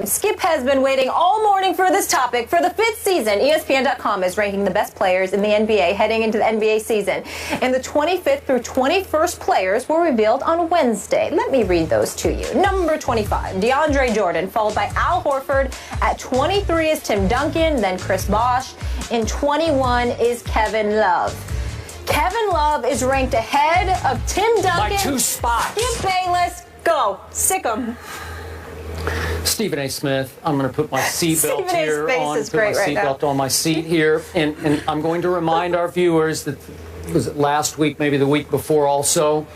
Skip has been waiting all morning for this topic. For the 5th season, ESPN.com is ranking the best players in the NBA heading into the NBA season. And the 25th through 21st players were revealed on Wednesday. Let me read those to you. Number 25, DeAndre Jordan, followed by Al Horford. At 23 is Tim Duncan, then Chris Bosh. In 21 is Kevin Love. Kevin Love is ranked ahead of Tim Duncan. By 2 spots. Skip Bayless, go. Sick 'em. Stephen A. Smith, I'm going to put my seatbelt here on. Is great right now. On my seat here, and I'm going to remind our viewers that was it last week, maybe the week before, also.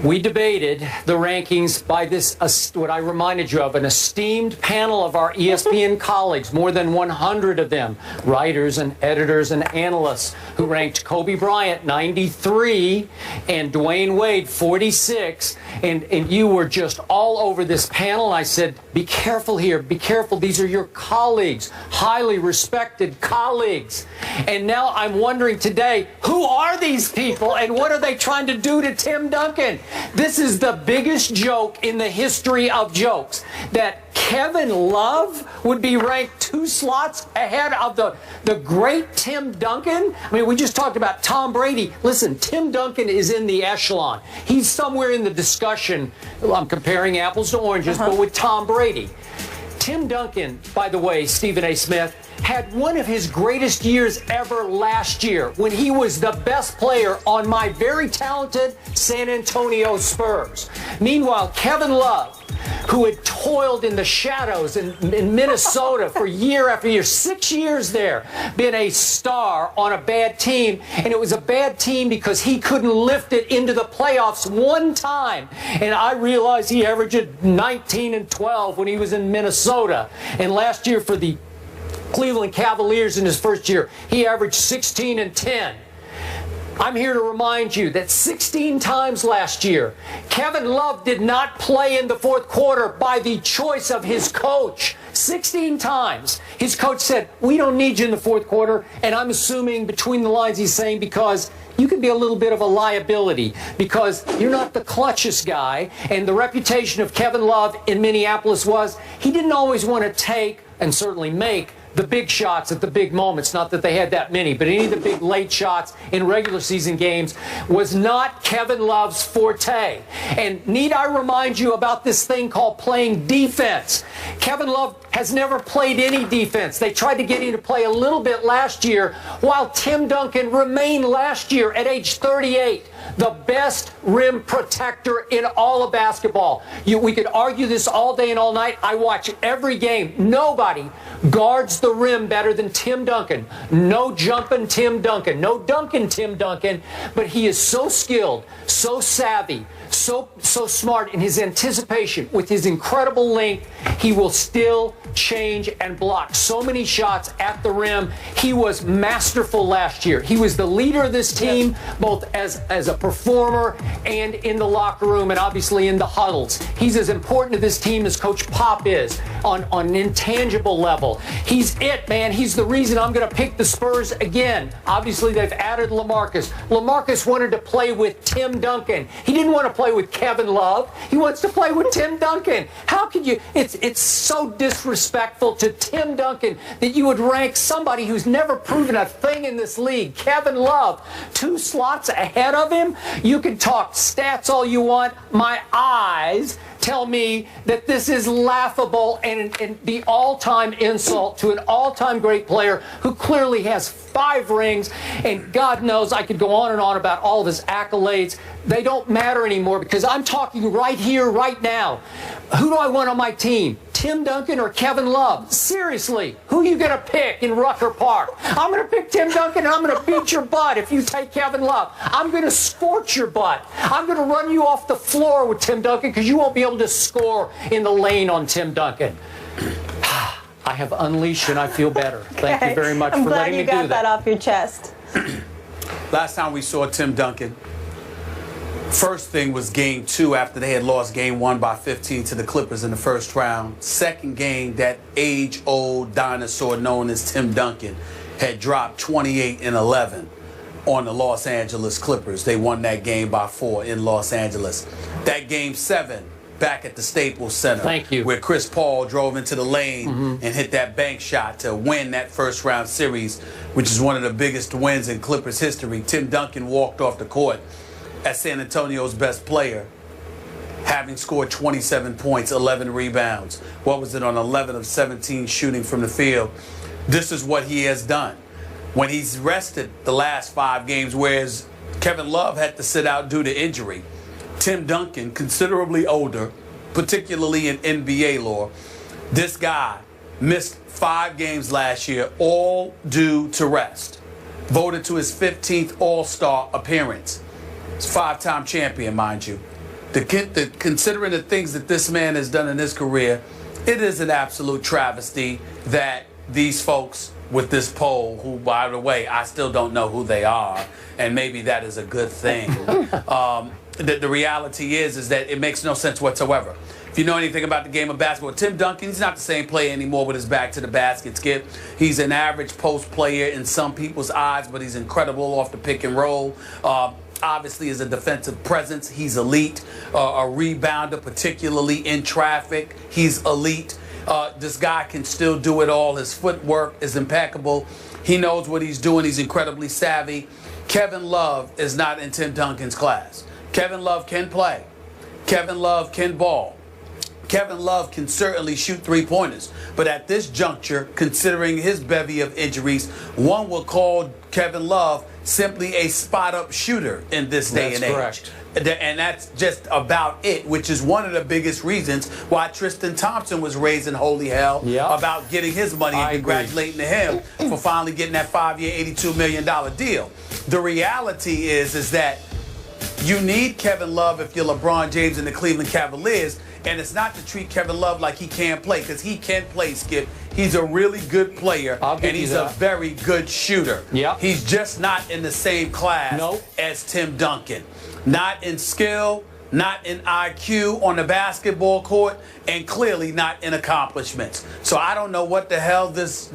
We debated the rankings by this, what I reminded you of, an esteemed panel of our ESPN colleagues, more than 100 of them, writers and editors and analysts, who ranked Kobe Bryant 93 and Dwayne Wade 46. And you were just all over this panel. And I said, be careful here, be careful. These are your colleagues, highly respected colleagues. And now I'm wondering today, who are these people and what are they trying to do to Tim Duncan? This is the biggest joke in the history of jokes, that Kevin Love would be ranked 2 slots ahead of the great Tim Duncan. I mean, we just talked about Tom Brady. Listen, Tim Duncan is in the echelon. He's somewhere in the discussion. I'm comparing apples to oranges, but with Tom Brady. Tim Duncan, by the way, Stephen A. Smith, had one of his greatest years ever last year when he was the best player on my very talented San Antonio Spurs. Meanwhile, Kevin Love, who had toiled in the shadows in Minnesota for year after year, 6 years there, been a star on a bad team. And it was a bad team because he couldn't lift it into the playoffs one time. And I realized he averaged 19 and 12 when he was in Minnesota. And last year for the Cleveland Cavaliers in his first year, he averaged 16 and 10. I'm here to remind you that 16 times last year, Kevin Love did not play in the fourth quarter by the choice of his coach. 16 times. His coach said, we don't need you in the fourth quarter. And I'm assuming between the lines he's saying because you can be a little bit of a liability because you're not the clutchest guy. And the reputation of Kevin Love in Minneapolis was he didn't always want to take and certainly make the big shots at the big moments. Not that they had that many, but any of the big late shots in regular season games was not Kevin Love's forte. And need I remind you about this thing called playing defense? Kevin Love has never played any defense. They tried to get him to play a little bit last year, while Tim Duncan remained last year at age 38 the best rim protector in all of basketball. We could argue this all day and all night. I watch every game. Nobody guards the rim better than Tim Duncan. No jumping Tim Duncan. No dunking Tim Duncan. But he is so skilled, so savvy, so smart in his anticipation. With his incredible length, he will still change and block so many shots at the rim. He was masterful last year. He was the leader of this team, both as a performer and in the locker room and obviously in the huddles. He's as important to this team as Coach Pop is on an intangible level. He's it, man. He's the reason I'm going to pick the Spurs again. Obviously, they've added LaMarcus. LaMarcus wanted to play with Tim Duncan. He didn't want to play with Kevin Love. He wants to play with Tim Duncan. How could you? It's so disrespectful to Tim Duncan that you would rank somebody who's never proven a thing in this league, Kevin Love, 2 slots ahead of him. You can talk stats all you want. My eyes tell me that this is laughable and the all-time insult to an all-time great player who clearly has 5 rings, and God knows I could go on and on about all of his accolades. They don't matter anymore because I'm talking right here, right now. Who do I want on my team? Tim Duncan or Kevin Love? Seriously, who are you going to pick in Rucker Park? I'm going to pick Tim Duncan and I'm going to beat your butt if you take Kevin Love. I'm going to scorch your butt. I'm going to run you off the floor with Tim Duncan because you won't be able to score in the lane on Tim Duncan. I have unleashed and I feel better. Thank you very much for letting me do that. I'm glad you got that off your chest. Last time we saw Tim Duncan, first thing was game 2 after they had lost game 1 by 15 to the Clippers in the first round. Second game, that age-old dinosaur known as Tim Duncan had dropped 28 and 11 on the Los Angeles Clippers. They won that game by 4 in Los Angeles. That game 7, back at the Staples Center. Thank you. Where Chris Paul drove into the lane and hit that bank shot to win that first-round series, which is one of the biggest wins in Clippers history. Tim Duncan walked off the court as San Antonio's best player, having scored 27 points, 11 rebounds. What was it, on 11 of 17 shooting from the field? This is what he has done. When he's rested the last 5 games, whereas Kevin Love had to sit out due to injury, Tim Duncan, considerably older, particularly in NBA lore, this guy missed 5 games last year, all due to rest. Voted to his 15th All-Star appearance. He's a 5-time champion, mind you. Considering the things that this man has done in his career, it is an absolute travesty that these folks with this poll, who, by the way, I still don't know who they are, and maybe that is a good thing. The reality is that it makes no sense whatsoever. If you know anything about the game of basketball, Tim Duncan, he's not the same player anymore with his back to the basket, Skip. He's an average post player in some people's eyes, but he's incredible off the pick and roll. Obviously, as a defensive presence, he's elite. A rebounder, particularly in traffic, he's elite. This guy can still do it all. His footwork is impeccable. He knows what he's doing. He's incredibly savvy. Kevin Love is not in Tim Duncan's class. Kevin Love can play. Kevin Love can ball. Kevin Love can certainly shoot 3-pointers. But at this juncture, considering his bevy of injuries, one will call Kevin Love simply a spot-up shooter in this day and age. Correct. And that's just about it, which is one of the biggest reasons why Tristan Thompson was raising holy hell about getting his money, and congratulating him for finally getting that 5-year, $82 million deal. The reality is that you need Kevin Love if you're LeBron James and the Cleveland Cavaliers, and it's not to treat Kevin Love like he can't play, because he can play, Skip. He's a really good player, and he's a very good shooter. He's just not in the same class as Tim Duncan. Not in skill, not in IQ on the basketball court, and clearly not in accomplishments. So I don't know what the hell this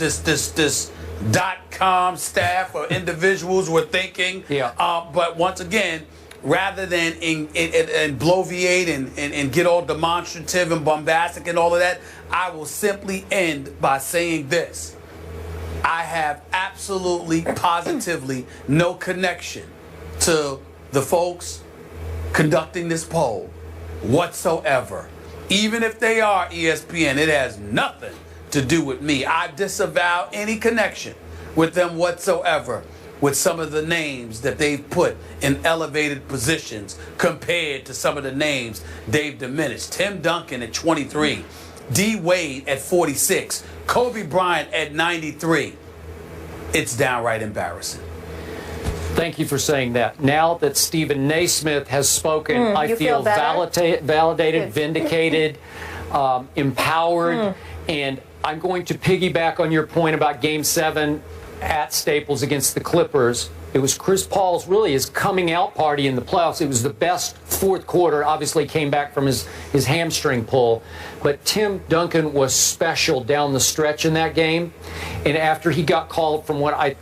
.com staff or individuals were thinking. But once again, rather than bloviate and get all demonstrative and bombastic and all of that, I will simply end by saying this. I have absolutely, positively no connection to the folks conducting this poll whatsoever. Even if they are ESPN, it has nothing to do with me. I disavow any connection with them whatsoever, with some of the names that they've put in elevated positions compared to some of the names they've diminished. Tim Duncan at 23, D. Wade at 46, Kobe Bryant at 93. It's downright embarrassing. Thank you for saying that. Now that Stephen Naismith has spoken, I feel validated, vindicated, empowered, and I'm going to piggyback on your point about Game 7 at Staples against the Clippers. It was Chris Paul's, really, his coming out party in the playoffs. It was the best fourth quarter. Obviously came back from his hamstring pull. But Tim Duncan was special down the stretch in that game. And after he got called for what I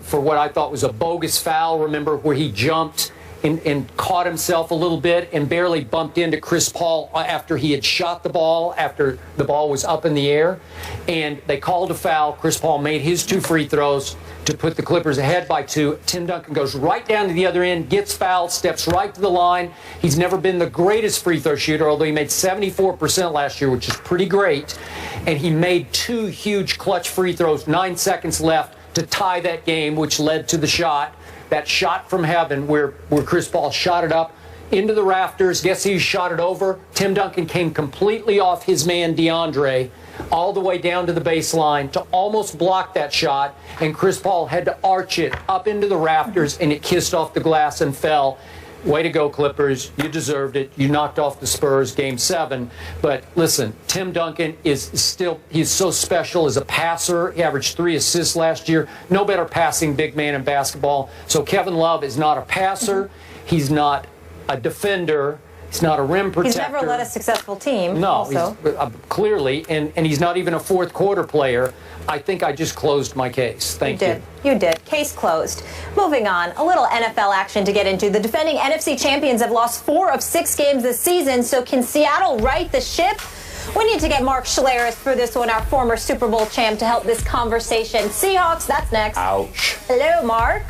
thought was a bogus foul, remember, where he jumped and caught himself a little bit and barely bumped into Chris Paul after he had shot the ball, after the ball was up in the air. And they called a foul. Chris Paul made his 2 free throws to put the Clippers ahead by 2. Tim Duncan goes right down to the other end, gets fouled, steps right to the line. He's never been the greatest free throw shooter, although he made 74% last year, which is pretty great. And he made 2 huge clutch free throws, 9 seconds left to tie that game, which led to the shot. That shot from heaven where Chris Paul shot it up into the rafters. Guess who shot it over? Tim Duncan came completely off his man DeAndre all the way down to the baseline to almost block that shot, and Chris Paul had to arch it up into the rafters, and it kissed off the glass and fell. Way to go, Clippers. You deserved it. You knocked off the Spurs Game 7. But listen, Tim Duncan is still, he's so special as a passer. He averaged 3 assists last year. No better passing big man in basketball. So Kevin Love is not a passer. He's not a defender. He's not a rim protector. He's never led a successful team. No, also. Clearly, and he's not even a fourth quarter player. I think I just closed my case. Thank you. You did. Case closed. Moving on, a little NFL action to get into. The defending NFC champions have lost 4 of 6 games this season, so can Seattle right the ship? We need to get Mark Schleris for this one, our former Super Bowl champ, to help this conversation. Seahawks, that's next. Ouch. Hello, Mark.